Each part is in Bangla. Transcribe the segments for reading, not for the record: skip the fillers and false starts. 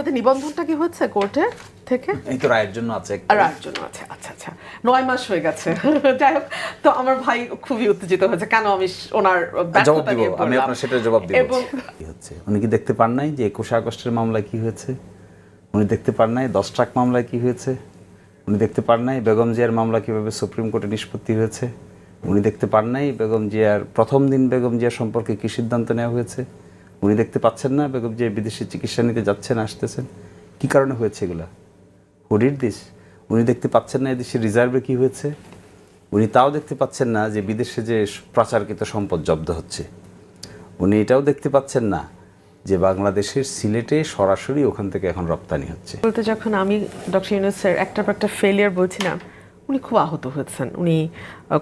আপনাদের নিবন্ধনটা কি হচ্ছে কোর্টে থেকে? এই তো রায়ের জন্য আছে, রায়ের জন্য আছে। আচ্ছা আচ্ছা, 9 মাস হয়ে গেছে। যাই হোক, তো আমার ভাই খুবই উত্তেজিত হয়েছে, কেন আমি ওনার ব্যর্থতা নিয়ে বললাম। আমি আপনার সেটা জবাব দিব। এবং কি হচ্ছে, উনি কি দেখতে পান নাই যে 21 আগস্টের মামলায় কি হয়েছে? উনি দেখতে পান নাই 10 ট্রাক মামলায় কি হয়েছে? উনি দেখতে পান নাই বেগম জিয়ার মামলা কিভাবে সুপ্রিম কোর্টে নিষ্পত্তি হয়েছে? উনি দেখতে পান নাই বেগম জিয়ার প্রথম দিন বেগম জিয়া সম্পর্কে কি সিদ্ধান্ত নেওয়া হয়েছে? উনি দেখতে পাচ্ছেন না বেগম জিয়া বিদেশে চিকিৎসা নিতে যাচ্ছেন, আসতেছেন? কি কারণে হয়েছে এগুলা? Who did this? উনি দেখতে পাচ্ছেন না এদেশের রিজার্ভে কি হয়েছে? উনি তাও দেখতে পাচ্ছেন না যে বিদেশে যে পাচারকৃত সম্পদ জব্দ হচ্ছে? উনি এটাও দেখতে পাচ্ছেন না যে বাংলাদেশের সিলেটে সরাসরি ওখান থেকে এখন রপ্তানি হচ্ছে? বলতে যখন আমি ডক্টর ইউনূসের একটার পর একটা ফেলিয়ার বলছিলাম, উনি খুব আহত হয়েছেন। উনি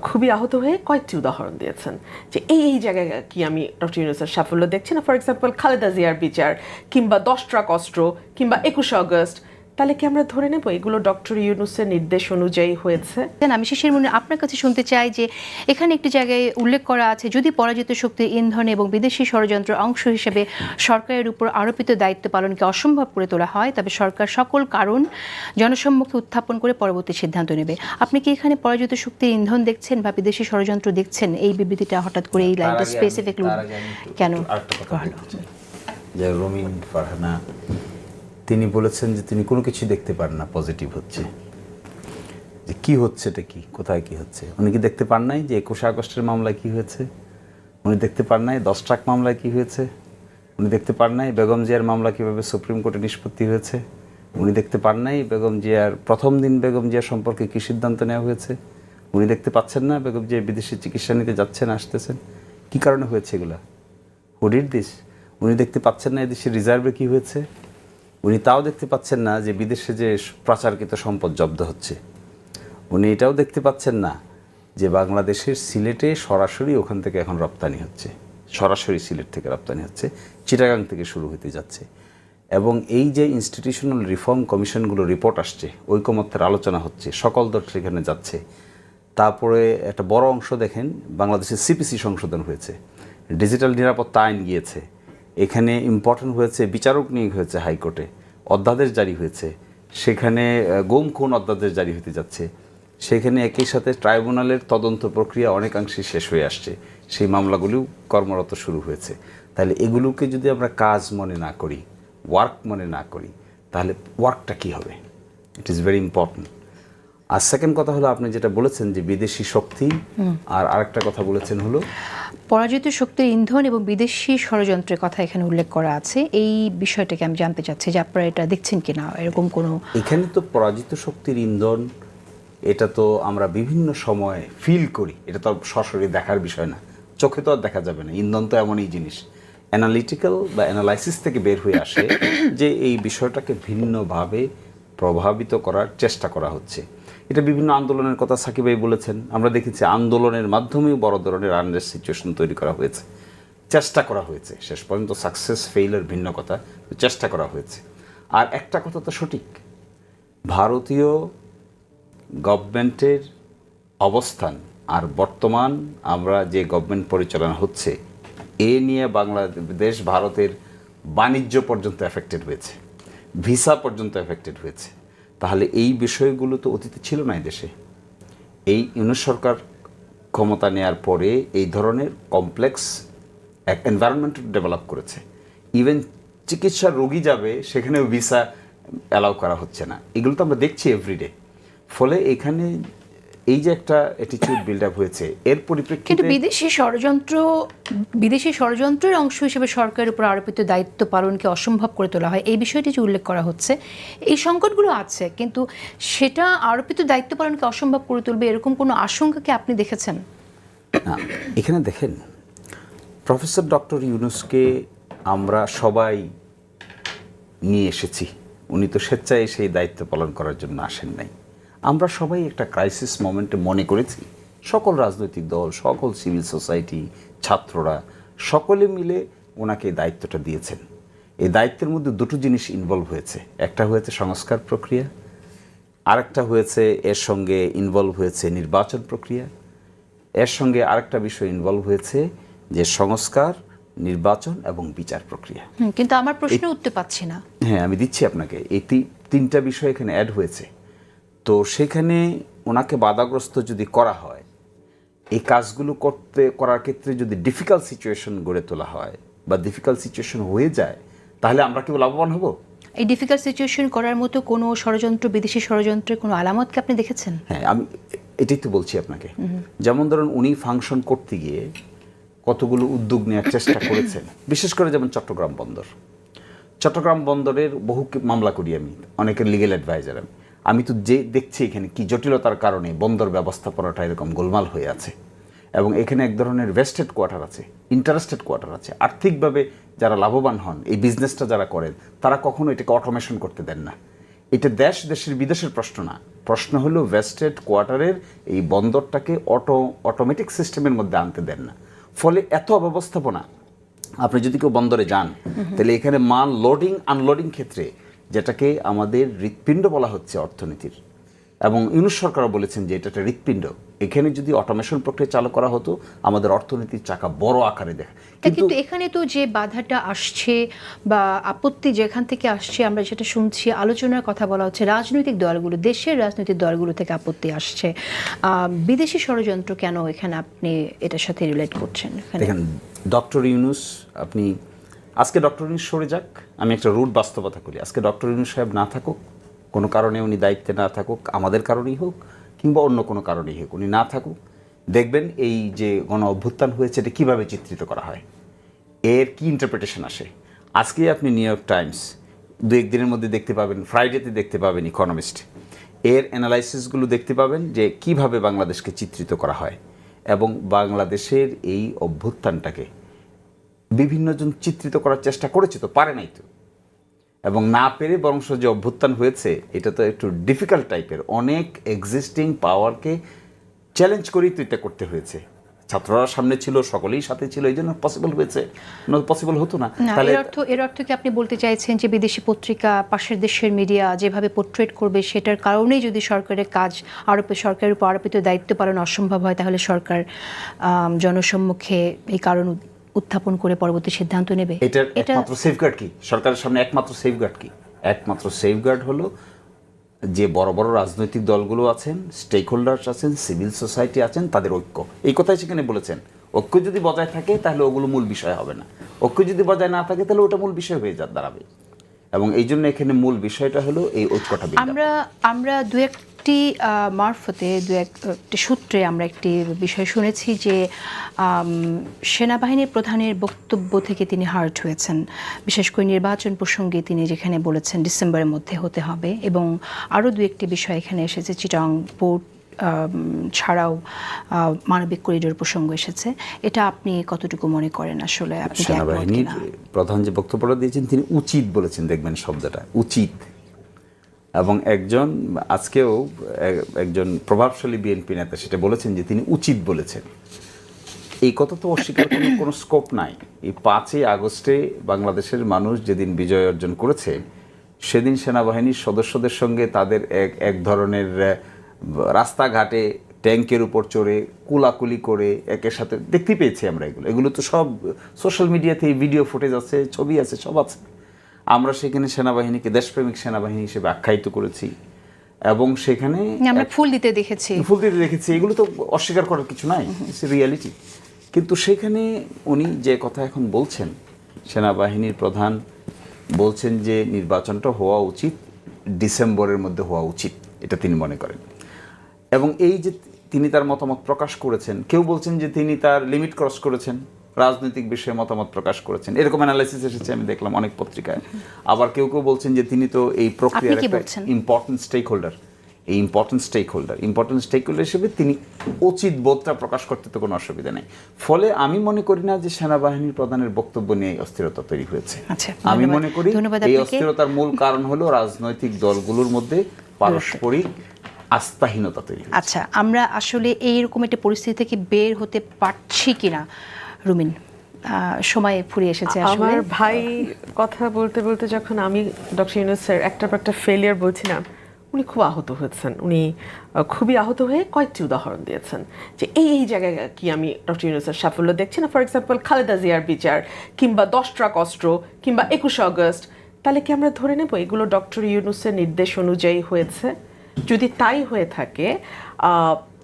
খুবই আহত হয়ে কয়েকটি উদাহরণ দিয়েছেন যে এই জায়গায় কি আমি ডক্টর ইউনূসের সাফল্য দেখছি না। ফর এক্সাম্পল, খালেদা জিয়ার বিচার, কিংবা 10 ট্রাক অস্ত্র, কিংবা 21 আগস্ট। তাহলে কি আমরা ধরে নেব এগুলো ডক্টর ইউনূসের নির্দেশ অনুযায়ী হয়েছে? আমি শেষের মনে আপনার কাছে শুনতে চাই যে এখানে একটি জায়গায় উল্লেখ করা আছে, যদি পরাজিত শক্তির ইন্ধন এবং বিদেশি ষড়যন্ত্রের অংশ হিসেবে সরকারের উপর আরোপিত দায়িত্ব পালনকে অসম্ভব করে তোলা হয়, তবে সরকার সকল কারণ জনসম্মুখে উত্থাপন করে পরবর্তী সিদ্ধান্ত নেবে। আপনি কি এখানে পরাজিত শক্তির ইন্ধন দেখছেন বা বিদেশি ষড়যন্ত্র দেখছেন? এই বিবৃতিটা হঠাৎ করে এই লাইনটা স্পেসিফিক কেন হলো? যে রমিন ফারহানা তিনি বলেছেন যে তিনি কোনো কিছু দেখতে পান না পজিটিভ হচ্ছে, যে কি হচ্ছে, এটা কি, কোথায় কি হচ্ছে? উনি কি দেখতে পান নাই যে 21 আগস্টের মামলায় কি হয়েছে? উনি দেখতে পান নাই 10 ট্রাক মামলায় কি হয়েছে? উনি দেখতে পান নাই বেগম জিয়ার মামলা কিভাবে সুপ্রিম কোর্টে নিষ্পত্তি হয়েছে? উনি দেখতে পান নাই বেগম জিয়ার প্রথম দিন বেগম জিয়া সম্পর্কে কি সিদ্ধান্ত নেওয়া হয়েছে? উনি দেখতে পাচ্ছেন না বেগম জিয়া বিদেশে চিকিৎসা নিতে যাচ্ছেন, আসতেছেন? কি কারণে হয়েছে এগুলা? Who did this? উনি দেখতে পাচ্ছেন না এদেশের রিজার্ভে কি হয়েছে? উনি তাও দেখতে পাচ্ছেন না যে বিদেশে যে পাচারকৃত সম্পদ জব্দ হচ্ছে? উনি এটাও দেখতে পাচ্ছেন না যে বাংলাদেশের সিলেটে সরাসরি ওখান থেকে এখন রপ্তানি হচ্ছে, সরাসরি সিলেট থেকে রপ্তানি হচ্ছে, চিটাগাং থেকে শুরু হতে যাচ্ছে। এবং এই যে ইনস্টিটিউশনাল রিফর্ম কমিশনগুলো রিপোর্ট আসছে, ঐকমত্যের আলোচনা হচ্ছে, সকল দল সেখানে যাচ্ছে। তারপরে একটা বড় অংশ দেখেন বাংলাদেশের সিপিসি সংশোধন হয়েছে, ডিজিটাল নিরাপত্তা আইন গিয়েছে, এখানে ইম্পর্টেন্ট হয়েছে বিচারক নিয়োগ হয়েছে হাইকোর্টে, অধ্যাদেশ জারি হয়েছে, সেখানে গুম খুন অধ্যাদেশ জারি হতে যাচ্ছে, সেখানে একই সাথে ট্রাইব্যুনালের তদন্ত প্রক্রিয়া অনেকাংশে শেষ হয়ে আসছে, সেই মামলাগুলিও কর্মরত শুরু হয়েছে। তাহলে এগুলোকে যদি আমরা কাজ মনে না করি, ওয়ার্ক মনে না করি, তাহলে ওয়ার্কটা কী হবে? It is very important. আর সেকেন্ড কথা হলো আপনি যেটা বলেছেন যে বিদেশি শক্তি, আর আরেকটা কথা বলেছেন হলো পরাজিত শক্তির ইন্ধন এবং বিদেশি ষড়যন্ত্রের কথা এখানে উল্লেখ করা আছে। এই বিষয়টাকে আমি জানতে চাচ্ছি যে আপনারা এটা দেখছেন কিনা, এরকম কোনো? এখানে তো পরাজিত শক্তির ইন্ধন, এটা তো আমরা বিভিন্ন সময় ফিল করি, এটা তো সরাসরি দেখার বিষয় না, চোখে তো আর দেখা যাবে না। ইন্ধন তো এমনই জিনিস, অ্যানালিটিক্যাল বা অ্যানালাইসিস থেকে বের হয়ে আসে যে এই বিষয়টাকে ভিন্নভাবে প্রভাবিত করার চেষ্টা করা হচ্ছে। এটা বিভিন্ন আন্দোলনের কথা সাকিব ভাই বলেছেন, আমরা দেখেছি আন্দোলনের মাধ্যমেও বড় ধরনের আনরেস্ট সিচুয়েশন তৈরি করা হয়েছে, চেষ্টা করা হয়েছে, শেষ পর্যন্ত সাকসেস ফেইলের ভিন্ন কথা, চেষ্টা করা হয়েছে। আর একটা কথা তো সঠিক, ভারতীয় গভর্নমেন্টের অবস্থান আর বর্তমান আমরা যে গভর্নমেন্ট পরিচালনা হচ্ছে, এ নিয়ে বাংলাদেশ ভারতের বাণিজ্য পর্যন্ত এফেক্টেড হয়েছে, ভিসা পর্যন্ত এফেক্টেড হয়েছে। তাহলে এই বিষয়গুলো তো অতীতে ছিল না এই দেশে। এই ইউনূস সরকার ক্ষমতা নেওয়ার পরে এই ধরনের কমপ্লেক্স এক এনভায়রনমেন্ট ডেভেলপ করেছে। ইভেন চিকিৎসার রোগী যাবে সেখানেও ভিসা অ্যালাউ করা হচ্ছে না, এগুলো তো আমরা দেখছি এভরিডে। ফলে এখানে এই যে একটা অ্যাটিটিউড বিল্ড আপ হয়েছে, এর পরিপ্রেক্ষিতে কিন্তু বিদেশি ষড়যন্ত্রের অংশ হিসেবে সরকারের উপর আরোপিত দায়িত্ব পালনকে অসম্ভব করে তোলা হয়, এই বিষয়টি যে উল্লেখ করা হচ্ছে, এই সংকটগুলো আছে, কিন্তু সেটা আরোপিত দায়িত্ব পালনকে অসম্ভব করে তুলবে এরকম কোনো আশঙ্কাকে আপনি দেখেছেন? না, এখানে দেখেন প্রফেসর ডক্টর ইউনূসকে আমরা সবাই নিয়ে এসেছি, উনি তো স্বেচ্ছায় সেই দায়িত্ব পালন করার জন্য আসেন নাই। আমরা সবাই একটা ক্রাইসিস মোমেন্টে মনে করেছি, সকল রাজনৈতিক দল, সকল সিভিল সোসাইটি, ছাত্ররা সকলে মিলে ওনাকে দায়িত্বটা দিয়েছেন। এই দায়িত্বের মধ্যে দুটো জিনিস ইনভলভ হয়েছে, একটা হয়েছে সংস্কার প্রক্রিয়া, আরেকটা হয়েছে এর সঙ্গে ইনভলভ হয়েছে নির্বাচন প্রক্রিয়া, এর সঙ্গে আরেকটা বিষয় ইনভলভ হয়েছে যে সংস্কার নির্বাচন এবং বিচার প্রক্রিয়া। কিন্তু আমার প্রশ্ন উত্তর পাচ্ছি না। হ্যাঁ, আমি দিচ্ছি আপনাকে। এই তিনটা বিষয় এখানে অ্যাড হয়েছে। তো সেখানে ওনাকে বাধাগ্রস্ত যদি করা হয়, এই কাজগুলো করার ক্ষেত্রে যদি ডিফিকাল্ট সিচুয়েশন গড়ে তোলা হয় বা ডিফিকাল্ট সিচুয়েশন হয়ে যায়, তাহলে আমরা কি লাভবান হব? এই ডিফিকাল্ট সিচুয়েশন করার মতো কোনো ষড়যন্ত্র, বিদেশি ষড়যন্ত্রের কোনো আলামত কি আপনি দেখেছেন? হ্যাঁ, আমি এটাই তো বলছি আপনাকে। যেমন ধরুন, উনি ফাংশন করতে গিয়ে কতগুলো উদ্যোগ নেওয়ার চেষ্টা করেছেন, বিশেষ করে যেমন চট্টগ্রাম বন্দরের বহু মামলা করি আমি, অনেকের লিগেল অ্যাডভাইজার আমি তো যে দেখছি এখানে কি জটিলতার কারণে বন্দর ব্যবস্থাপনাটা এরকম গোলমাল হয়ে আছে, এবং এখানে এক ধরনের ভেস্টেড কোয়ার্টার আছে, ইন্টারেস্টেড কোয়ার্টার আছে। আর্থিকভাবে যারা লাভবান হন, এই বিজনেসটা যারা করেন, তারা কখনো এটাকে অটোমেশন করতে দেন না। এটা দেশের বিদেশের প্রশ্ন না, প্রশ্ন হলো ভেস্টেড কোয়ার্টারের এই বন্দরটাকে অটোমেটিক সিস্টেমের মধ্যে আনতে দেন না। ফলে এত অব্যবস্থাপনা। আপনি যদি কেউ বন্দরে যান, তাহলে এখানে মাল লোডিং আনলোডিং ক্ষেত্রে, যেটাকে আমাদের হৃৎপিণ্ড বলা হচ্ছে অর্থনীতির, এবং ইউনূস সরকারও বলেছেন যে এটা একটা হৃৎপিণ্ড, এখানে যদি অটোমেশন প্রক্রিয়া চালু করা হতো, আমাদের অর্থনীতির চাকা বড় আকারে দেখা। কিন্তু এখানে তো যে বাধাটা আসছে বা আপত্তি যেখান থেকে আসছে, আমরা যেটা শুনছি, আলোচনার কথা বলা হচ্ছে রাজনৈতিক দলগুলো, দেশের রাজনৈতিক দলগুলো থেকে আপত্তি আসছে। বিদেশি ষড়যন্ত্র কেন এখানে আপনি এটার সাথে রিলেট করছেন? দেখেন, ডক্টর ইউনূস, আপনি আজকে ডক্টর ইউনূস সরে যাক, আমি একটা রুট বাস্তবতা করি, আজকে ডক্টর ইউনূস সাহেব না থাকুক, কোনো কারণে উনি দায়িত্বে না থাকুক, আমাদের কারণেই হোক কিংবা অন্য কোনো কারণেই হোক, উনি না থাকুক, দেখবেন এই যে গণ অভ্যুত্থান হয়েছে এটা কীভাবে চিত্রিত করা হয়, এর কি ইন্টারপ্রিটেশন আসে। আজকে আপনি নিউ ইয়র্ক টাইমস, দু একদিনের মধ্যে দেখতে পাবেন, ফ্রাইডেতে দেখতে পাবেন ইকোনমিস্ট, এর অ্যানালাইসিসগুলো দেখতে পাবেন যে কিভাবে বাংলাদেশকে চিত্রিত করা হয়, এবং বাংলাদেশের এই অভ্যুত্থানটাকে বিভিন্নজন চিত্রিত করার চেষ্টা করেছে, তো পারে নাই তো, এবং না পেরে বরং যে অভ্যুত্থান হয়েছে এটা তো একটু ডিফিকাল্ট টাইপের, অনেক এক্সিস্টিং পাওয়ারকে চ্যালেঞ্জ করেই তো এটা করতে হয়েছে। ছাত্ররা সামনে ছিল, সকলেই সাথে ছিল, এই জন্য পসিবল হয়েছে, পসিবল হতো না। তাহলে এর অর্থ কি আপনি বলতে চাইছেন যে বিদেশি পত্রিকা, পাশের দেশের মিডিয়া যেভাবে পোর্ট্রেট করবে, সেটার কারণেই যদি সরকারের কাজ সরকারের উপর আরোপিত দায়িত্ব পালন অসম্ভব হয়, তাহলে সরকার জনসম্মুখে এই কারণ উত্থাপন করে পরবর্তী সিদ্ধান্ত নেবে? এটার একমাত্র সেফগার্ড কি? সরকারের সামনে একমাত্র সেফগার্ড কি? একমাত্র সেফগার্ড হলো যে বড় বড় রাজনৈতিক দলগুলো আছেন, স্টেক হোল্ডার্স আছেন, সিভিল সোসাইটি আছেন, তাদের ঐক্য। এই কথাই সেখানে বলেছেন। ঐক্য যদি বজায় থাকে তাহলে ওগুলো মূল বিষয় হবে না, ঐক্য যদি বজায় না থাকে তাহলে ওটা মূল বিষয় হয়ে দাঁড়াবে। এবং এই জন্য এখানে মূল বিষয়টা হলো এই ঐক্যটা। আমরা দু একটি মারফতে, দু একটি সূত্রে আমরা একটি বিষয় শুনেছি যে সেনাবাহিনীর প্রধানের বক্তব্য থেকে তিনি হার্ট হয়েছেন, বিশেষ করে নির্বাচন প্রসঙ্গে তিনি যেখানে বলেছেন ডিসেম্বরের মধ্যে হতে হবে, এবং আরও দু একটি বিষয় এখানে এসেছে, চিটাং পোর্ট ছাড়াও মানবিক করিডোর প্রসঙ্গ এসেছে। এটা আপনি কতটুকু মনে করেন? আসলে আপনি সেনাবাহিনীর প্রধান যে বক্তব্যটা দিয়েছেন তিনি উচিত বলেছেন, দেখবেন শব্দটা উচিত, এবং আজকেও একজন প্রভাবশালী বিএনপি নেতা সেটা বলেছেন যে তিনি উচিত বলেছেন। এই কথা তো অস্বীকার করার কোনো স্কোপ নাই। এই 5ই আগস্টে বাংলাদেশের মানুষ যেদিন বিজয় অর্জন করেছে, সেদিন সেনাবাহিনীর সদস্যদের সঙ্গে তাদের এক ধরনের রাস্তাঘাটে ট্যাঙ্কের উপর চড়ে কুলাকুলি করে একের সাথে দেখতে পেয়েছি আমরা। এগুলো তো সব সোশ্যাল মিডিয়াতে ভিডিও ফুটেজ আছে, ছবি আছে, সব আছে। আমরা সেখানে সেনাবাহিনীকে দেশপ্রেমিক সেনাবাহিনী হিসেবে আখ্যায়িত করেছি, এবং সেখানে আমরা ফুল দিতে দেখেছি। এগুলো তো অস্বীকার করার কিছু নাই, ইটস রিয়ালিটি। কিন্তু সেখানে উনি যে কথা এখন বলছেন, সেনাবাহিনীর প্রধান বলছেন যে নির্বাচনটা হওয়া উচিত, ডিসেম্বরের মধ্যে হওয়া উচিত, এটা তিনি মনে করেন। এবং এই যে তিনি তার মতামত প্রকাশ করেছেন, কেউ বলছেন যে তিনি তার লিমিট ক্রস করেছেন, রাজনৈতিক বিষয়ে মতামত প্রকাশ করেছেন, এরকম অ্যানালাইসিস এসেছে আমি দেখলাম অনেক পত্রিকায়। আবার কেউ বলছেন যে তিনি তো এই প্রক্রিয়ার একটা important stakeholder, important stakeholder হিসেবে তিনি উচিত বোধটা প্রকাশ করতে তো কোনো অসুবিধা নেই। ফলে আমি মনে করি না যে সেনাবাহিনীর প্রধানের বক্তব্য নিয়ে অস্থিরতা তৈরি হয়েছে। আমি মনে করি এই অস্থিরতার মূল কারণ হলো রাজনৈতিক দলগুলোর মধ্যে পারস্পরিক আস্থাহীনতা তৈরি। আচ্ছা, আমরা আসলে এইরকম একটা পরিস্থিতি থেকে বের হতে পারছি কিনা রুমিন? সময় ফুরিয়ে এসেছে। আমার ভাই কথা বলতে বলতে যখন আমি ডক্টর ইউনূসের একটা ফেলিয়ার বলছিলাম, উনি খুব আহত হয়েছেন। উনি খুবই আহত হয়ে কয়েকটি উদাহরণ দিয়েছেন যে এই এই জায়গায় কি আমি ডক্টর ইউনূসের সাফল্য দেখছি না। ফর এক্সাম্পল খালেদা জিয়ার বিচার, কিংবা 10 ট্রাক অস্ত্র, কিংবা 21 আগস্ট। তাহলে কি আমরা ধরে নেব এগুলো ডক্টর ইউনূসের নির্দেশ অনুযায়ী হয়েছে? যদি তাই হয়ে থাকে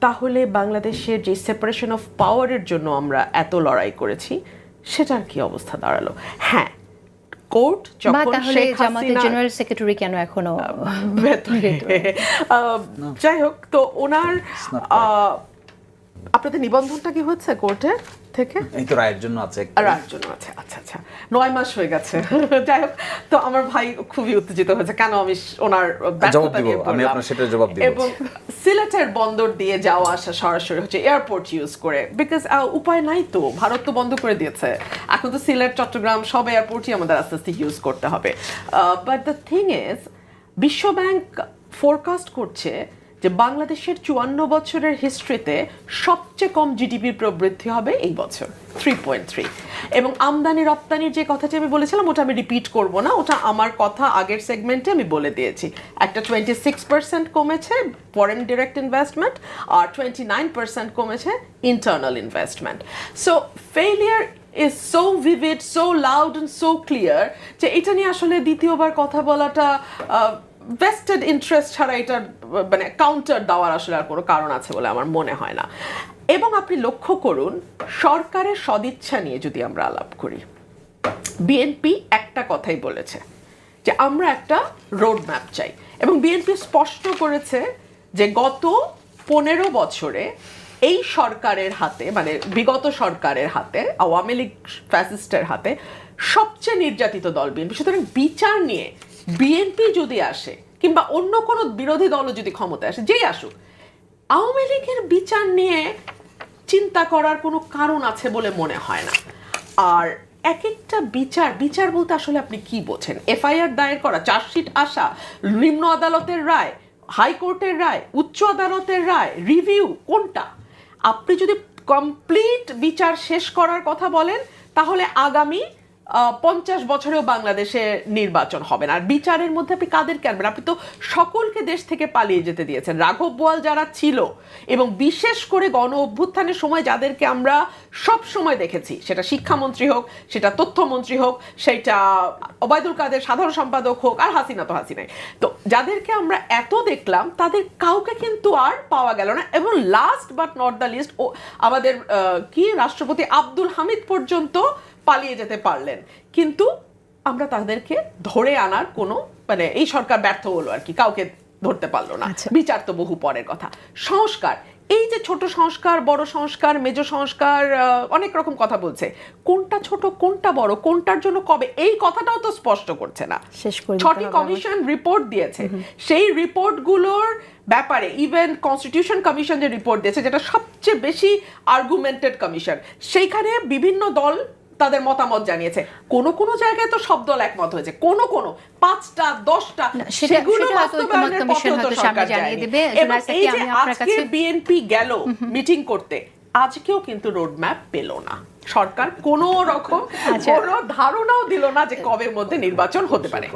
তাহলে বাংলাদেশের যে সেপারেশন অফ পাওয়ারের জন্য আমরা এত লড়াই করেছি সেটার কি অবস্থা দাঁড়ালো? হ্যাঁ, কোর্ট বা যখন তাহলে শেখ জামাতের হাসিনা জেনারেল সেক্রেটারি কেন এখনো ভেতরে যাই হোক, তো ওনার আপনাদের নিবন্ধনটা কি হচ্ছে কোর্টের থেকে? এই তো রায়ের জন্য আছে, রায়ের জন্য আছে। আচ্ছা আচ্ছা, 9 মাস হয়ে গেছে। যাই হোক, তো আমার ভাই খুবই উত্তেজিত হয়েছে কেন আমি ওনার ব্যর্থতা নিয়ে আমি আপনার সেটা জবাব দিব। এবং সিলেটের বন্দর দিয়ে যাওয়া আসা সরাসরি হচ্ছে এয়ারপোর্ট ইউজ করে, বিকজ উপায় নাই তো, ভারত তো বন্ধ করে দিয়েছে। এখন তো সিলেট, চট্টগ্রাম সব এয়ারপোর্টই আমাদের আস্তে আস্তে ইউজ করতে হবে। বাট দ্য থিং ইজ, বিশ্বব্যাংক ফোরকাস্ট করছে যে বাংলাদেশের 54 বছরের হিস্ট্রিতে সবচেয়ে কম জিডিপির প্রবৃদ্ধি হবে এই বছর, 3.3। এবং আমদানি রপ্তানির যে কথাটি আমি বলেছিলাম ওটা আমি রিপিট করব না, ওটা আমার কথা আগের সেগমেন্টে আমি বলে দিয়েছি। একটা 26% কমেছে ফরেন ডিরেক্ট ইনভেস্টমেন্ট, আর 29% কমেছে internal investment. So failure is so vivid, so loud and so clear যে এটা নিয়ে আসলে দ্বিতীয়বার কথা বলাটা ভেস্টেড ইন্টারেস্ট ছাড়া এটা মানে কাউন্টার দেওয়ার আসলে আর কোনো কারণ আছে বলে আমার মনে হয় না। এবং আপনি লক্ষ্য করুন, সরকারের সদিচ্ছা নিয়ে যদি আমরা আলাপ করি, বিএনপি একটা কথাই বলেছে যে আমরা একটা রোড ম্যাপ চাই, এবং বিএনপি স্পষ্ট করেছে যে গত 15 বছরে এই সরকারের হাতে, মানে বিগত সরকারের হাতে, আওয়ামী লীগ ফ্যাসিস্টের হাতে সবচেয়ে নির্যাতিত দল বিএনপি। সুতরাং বিচার নিয়ে বিএনপি যদি আসে, কিংবা অন্য কোনো বিরোধী দলও যদি ক্ষমতায় আসে, যেই আসুক, আওয়ামী লীগের বিচার নিয়ে চিন্তা করার কোনো কারণ আছে বলে মনে হয় না। আর এক একটা বিচার বলতে আসলে আপনি কি বোঝেন? এফআইআর দায়ের করা, চার্জশিট আসা, নিম্ন আদালতের রায়, হাইকোর্টের রায়, উচ্চ আদালতের রায়, রিভিউ, কোনটা? আপনি যদি কমপ্লিট বিচার শেষ করার কথা বলেন তাহলে আগামী 50 বছরেও বাংলাদেশে নির্বাচন হবে না। আর বিচারের মধ্যে আপনি কাদেরকে আনবেন? আপনি তো সকলকে দেশ থেকে পালিয়ে যেতে দিয়েছেন। রাঘব বোয়াল যারা ছিল, এবং বিশেষ করে গণ অভ্যুত্থানের সময় যাদেরকে আমরা সব সময় দেখেছি, সেটা শিক্ষামন্ত্রী হোক, সেটা তথ্যমন্ত্রী হোক, সেটা ওবায়দুল কাদের সাধারণ সম্পাদক হোক, আর হাসিনা তো হাসিনাই, তো যাদেরকে আমরা এত দেখলাম তাদের কাউকে কিন্তু আর পাওয়া গেল না। এবং last but not the least, আমাদের কি রাষ্ট্রপতি আব্দুল হামিদ পর্যন্ত পালিয়ে যেতে পারলেন, কিন্তু আমরা তাদেরকে ধরে আনার কোনো, মানে এই সরকার ব্যর্থ হলো আর কি, কাউকে ধরতে পারলো না। বিচার তো বহু পরের কথা। সংস্কার, এই যে ছোট সংস্কার, বড় সংস্কার, মেজ সংস্কার, অনেক রকম কথা বলছে, কোনটা ছোট কোনটা বড়, কোনটার জন্য কবে, এই কথাটাও তো স্পষ্ট করছে না। 6টি কমিশন রিপোর্ট দিয়েছে, সেই রিপোর্টগুলোর ব্যাপারে ইভেন কনস্টিটিউশন কমিশন যে রিপোর্ট দিয়েছে, যেটা সবচেয়ে বেশি আর্গুমেন্টেড কমিশন, সেইখানে বিভিন্ন দল তাদের মতামত জানিয়েছে। কোন কোন জায়গায় তো সব দল একমত হয়েছে, কোন 5টা 10টা, সেগুলো বাস্তবায়নের পথেও তো সরকার জানিয়ে দেবে। এবং এই যে আজকে বিএনপি গেল মিটিং করতে, আজকেও কিন্তু রোড ম্যাপ পেল না সরকার, কোনো রকম কোনো ধারণাও দিল না যে কবের মধ্যে নির্বাচন হতে পারে।